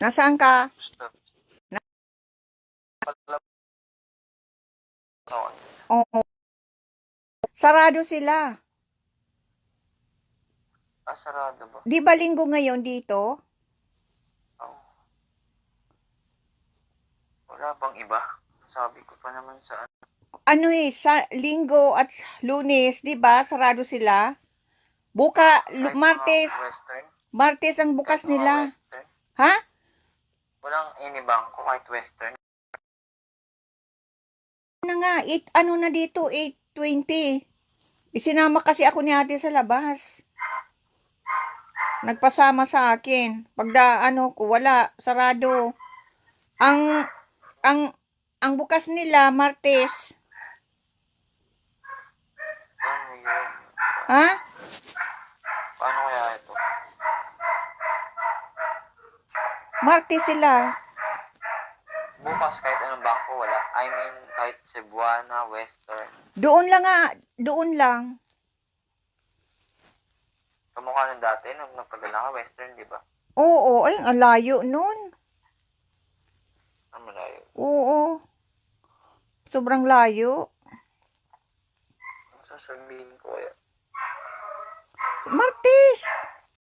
Nasaan ka? Gusto. Na Pala ako. Oo. Sarado sila. Sarado ba? 'Di ba linggo ngayon dito? Oh, wala bang iba? Sabi ko pa naman sa Ano sa linggo at lunes, 'di ba? Sarado sila. kahit mga Martes. western. Martes ang Kahit bukas mga nila. western. Ha? Walang inibangko kahit western. Na nga, ano na dito, 8:20. Isinama kasi ako ni ate sa labas. Nagpasama sa akin. Pagda ano ko, wala, sarado. Ang, ang, ang bukas nila, Martes. Paano yun? Ha? Paano kaya ito? Martes sila. Bukas kahit anong bangko wala. I mean, kahit Cebuana, western. Doon lang nga, doon lang. Kamukha ng dati, nung nagpadala ka, western, di ba? Oo, ay, ang layo nun. Ang malayo. Oo, sobrang layo. Ang sasabihin ko kaya. Martes!